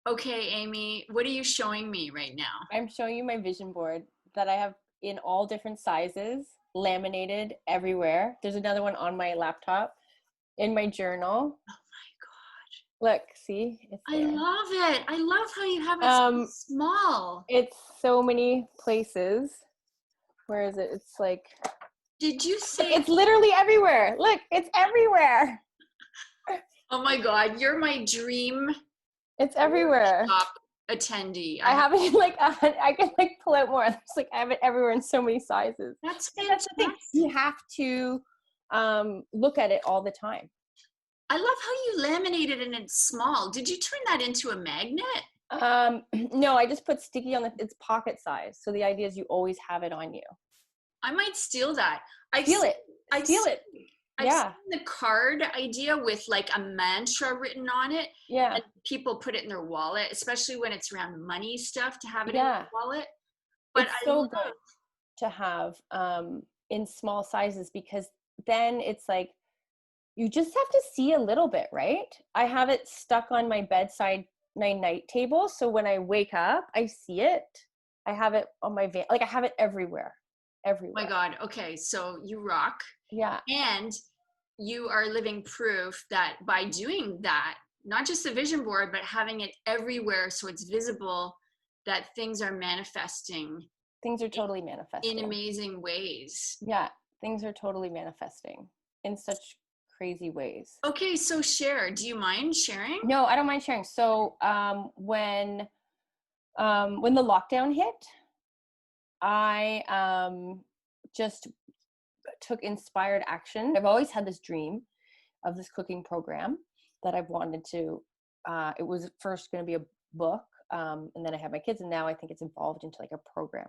Okay, Amy, what are you showing me right now? I'm showing you my vision board that I have in all different sizes, laminated everywhere. There's another one on my laptop, in my journal. Oh my God. Look, see, it's I there. love it. I love how you have it so Um, small. it's so many places. Where is it? It's like, Did you look, say, it's literally everywhere. Look, it's everywhere. oh my God, you're my dream It's everywhere. workshop attendee. I have it in like, I can like pull out more. It's like I have it everywhere in so many sizes. That's But that's the thing. You fantastic. have to look at it all the time. I love how you laminated it and it's small. Did you turn that into a magnet? No, I just put sticky on it's pocket size. So the idea is you always have it on you. I might steal that. I've Steal seen, it. I've Steal seen, it. I've seen Yeah. the card idea with like a mantra written on it, Yeah. and people put it in their wallet, especially when it's around money stuff to have it in Yeah. their wallet. But It's I so love, good to have in small sizes because then it's like you just have to see a little bit, right? I have it stuck on my bedside, my night table. So when I wake up, I see it. I have it on my van, like I have it everywhere, my everywhere. God, okay, so you rock. Yeah. And you are living proof that by doing that, not just the vision board, but having it everywhere so it's visible, that things are manifesting Things are i- totally in manifesting. amazing ways. Yeah. Things are totally manifesting in such crazy ways. Okay, so share. Do you mind sharing? No, I don't mind sharing. So when the lockdown hit, I just took inspired action. I've always had this dream of this cooking program that I've wanted to. It was first going to be a book, and then I had my kids, and now I think it's evolved into like a program.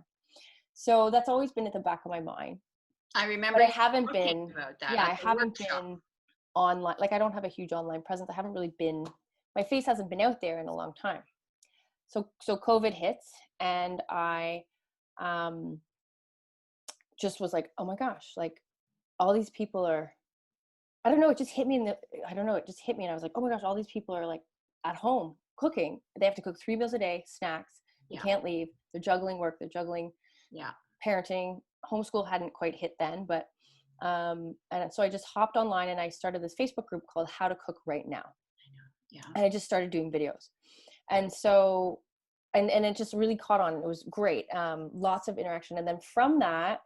So that's always been at the back of my mind. I remember But I you haven't talking been, about that yeah, at I the haven't workshop. been online. Like I don't have a huge online presence. I haven't really been. My face hasn't been out there in a long time. So COVID hits, and I um, just was like, oh my gosh, like all these people are, I don't know, it just hit me I don't know, it just hit me and I was like, oh my gosh, all these people are like at home cooking. They have to cook 3 meals a day, snacks. They Yeah, can't leave. They're juggling work. They're juggling yeah, parenting. Homeschool hadn't quite hit then, but and so I just hopped online and I started this Facebook group called How to Cook Right Now. yeah. And I just started doing videos. And so, and it just really caught on. It was great. Lots of interaction. And then from that,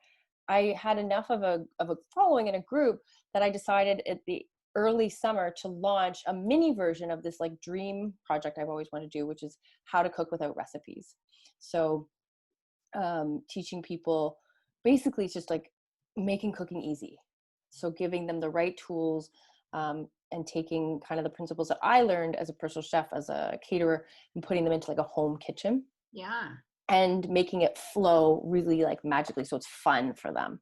I had enough of a following in a group that I decided at the early summer to launch a mini version of this like dream project I've always wanted to do, which is how to cook without recipes. So teaching people basically it's just like making cooking easy. So giving them the right tools and taking kind of the principles that I learned as a personal chef, as a caterer, and putting them into like a home kitchen Yeah. and making it flow really like magically so it's fun for them.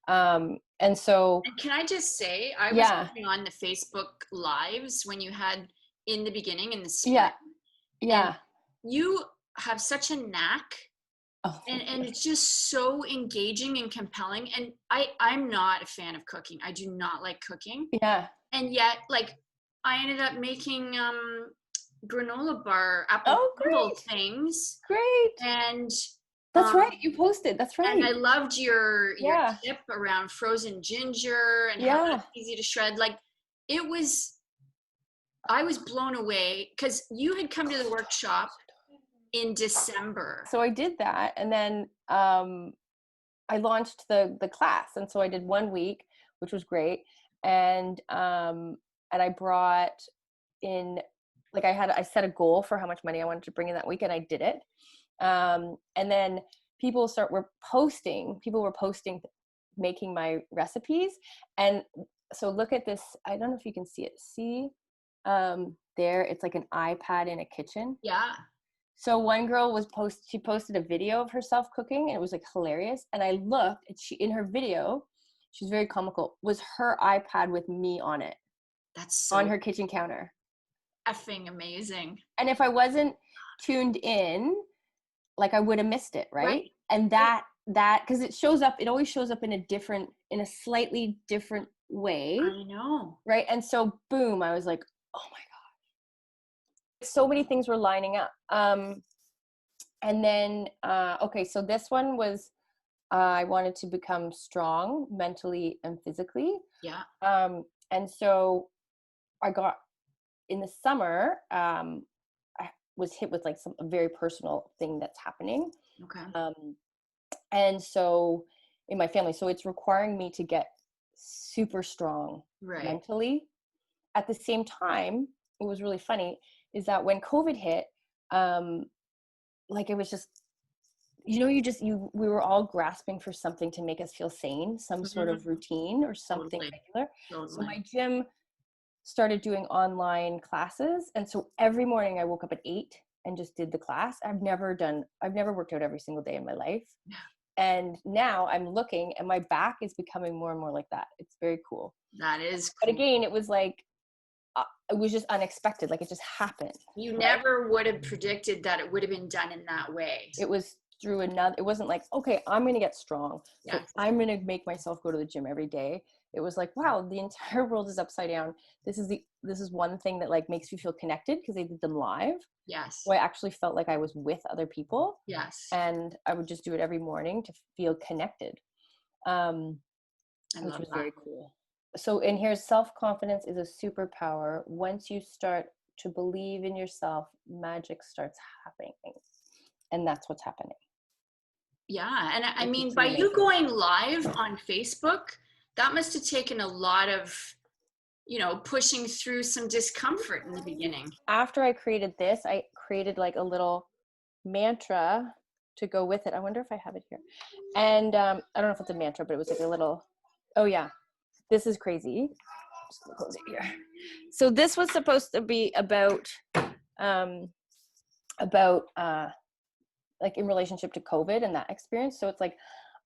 And so, And can I just say, I was yeah, watching on the Facebook lives when you had in the beginning in the spring, yeah, and yeah. you have such a knack, Oh, thank and you. it's just so engaging and compelling. And I'm not a fan of cooking. I do not like cooking. Yeah. And yet, like, I ended up making granola bar apple Oh, crumble great. things, Great. and That's um, right. You posted. That's I right. loved your Yeah. tip around frozen ginger and how Yeah. that's easy to shred. Like, it was, I was blown away because you had come to the workshop in December. So I did that, and then I launched the class, and so I did 1 week, which was great, and I brought in like I set a goal for how much money I wanted to bring in that week, and I did it. And then people were posting making my recipes, and so look at this. I don't know if you can see it. See, there, it's like an iPad in a kitchen. Yeah. So one girl she posted a video of herself cooking and it was like hilarious. And I looked and she in her video, she's very comical, was her iPad with me on it, That's on so her kitchen counter. effing amazing. And if I wasn't tuned in, like I would have missed it, Right? right? And Right. that because it always shows up in a slightly different way, I know. right? And so boom, I was like, oh my god. so many things were lining up. And then, okay, so this one was, I wanted to become strong mentally and physically. Yeah. And so I got, in the summer, I was hit with like a very personal thing that's happening. Okay. And so in my family, so it's requiring me to get super strong Right. mentally. At the same time, it was really funny is that when COVID hit, like it was just, you know, we were all grasping for something to make us feel sane, some sort of routine or something Totally. regular. So Totally. my gym started doing online classes. And so every morning I woke up at 8 and just did the class. I've never worked out every single day in my life. Yeah. And now I'm looking and my back is becoming more and more like that. It's very cool. That is cool. But again, it was like, it was just unexpected. Like it just happened. You right? never would have predicted that it would have been done in that way. It was through it wasn't like, okay, I'm going to get strong. So Yes. I'm going to make myself go to the gym every day. It was like, wow, the entire world is upside down. This is one thing that like makes you feel connected because they did them live. Yes. So I actually felt like I was with other people. Yes. And I would just do it every morning to feel connected. Which was very cool. So, and here's self-confidence is a superpower. Once you start to believe in yourself, magic starts happening. And that's what's happening. Yeah. And I mean, It's by amazing. you going live on Facebook, that must have taken a lot of, you know, pushing through some discomfort in the beginning. After I created this, I created like a little mantra to go with it. I wonder if I have it here. And I don't know if it's a mantra, but it was like a little, oh yeah, this is crazy. Just gonna close it here. So this was supposed to be about like in relationship to COVID and that experience. So it's like,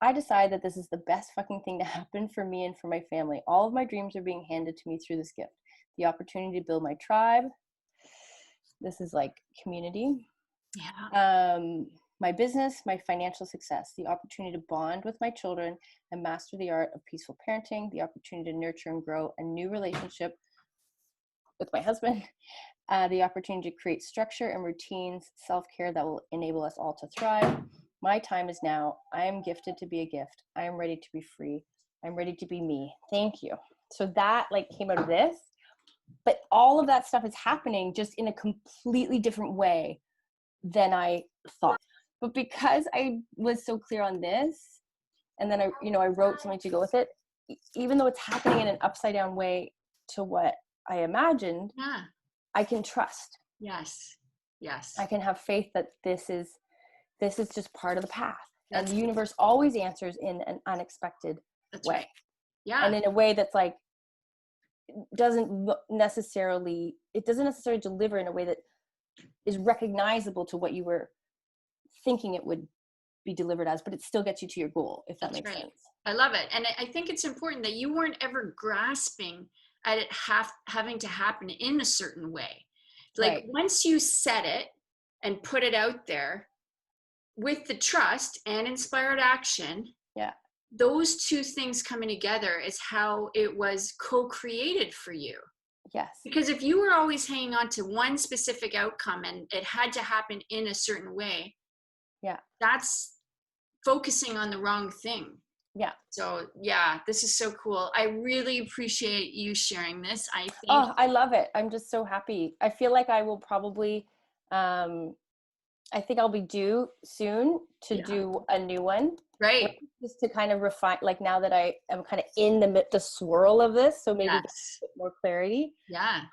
I decide that this is the best fucking thing to happen for me and for my family. All of my dreams are being handed to me through this gift. The opportunity to build my tribe. This is like community. Yeah. My business, my financial success, the opportunity to bond with my children and master the art of peaceful parenting, the opportunity to nurture and grow a new relationship with my husband, the opportunity to create structure and routines, self-care that will enable us all to thrive. My time is now. I am gifted to be a gift. I am ready to be free. I'm ready to be me. Thank you. So that like came out of this, but all of that stuff is happening just in a completely different way than I thought. But because I was so clear on this, and then I wrote something to go with it, even though it's happening in an upside down way to what I imagined, Yeah. I can trust. Yes. Yes. I can have faith that this is just part of the path. And That's the universe always answers in an unexpected way. right. Yeah. And in a way that's like, doesn't necessarily deliver in a way that is recognizable to what you were thinking it would be delivered as, but it still gets you to your goal, if that makes sense. I love it. And I think it's important that you weren't ever grasping at it having to happen in a certain way. Like Right. Once you set it and put it out there with the trust and inspired action, yeah, those two things coming together is how it was co-created for you. Yes. Because if you were always hanging on to one specific outcome and it had to happen in a certain way, yeah, that's focusing on the wrong thing. Yeah. So yeah, this is so cool. I really appreciate you sharing this. I love it. I'm just so happy. I feel like I will probably, I think I'll be due soon to do a new one. Right. Just to kind of refine, like now that I am kind of in the swirl of this, so maybe get a bit more clarity. Yeah.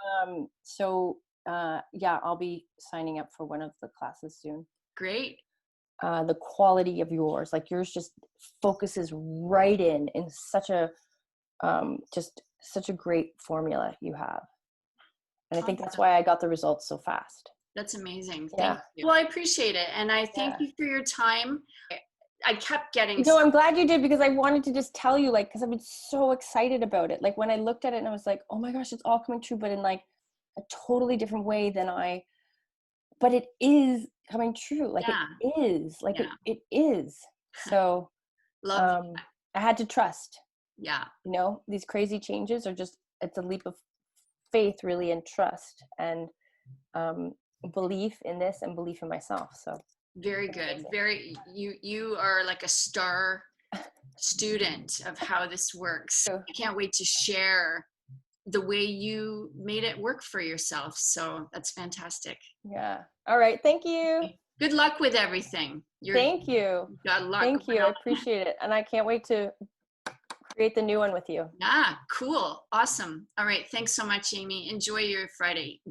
Yeah, I'll be signing up for one of the classes soon. Great. The quality of yours, like yours just focuses right in such a just such a great formula you have, and I think that's why I got the results so fast. That's amazing. Thank you. Well, I appreciate it, and I thank you for your time. I kept getting I'm glad you did, because I wanted to just tell you, like, because I've been so excited about it. Like when I looked at it and I was like, oh my gosh, it's all coming true, but in like a totally different way than but it is coming true. Like it is, like it is. So love I had to trust. Yeah. These crazy changes are just, it's a leap of faith really, and trust. And belief in this and belief in myself. So very good. You are like a star student of how this works. I can't wait to share the way you made it work for yourself. So that's fantastic. Yeah. All right. Thank you. Good luck with everything. Thank you. Got luck. Thank you. I appreciate it. And I can't wait to create the new one with you. Yeah, cool. Awesome. All right. Thanks so much, Amy. Enjoy your Friday.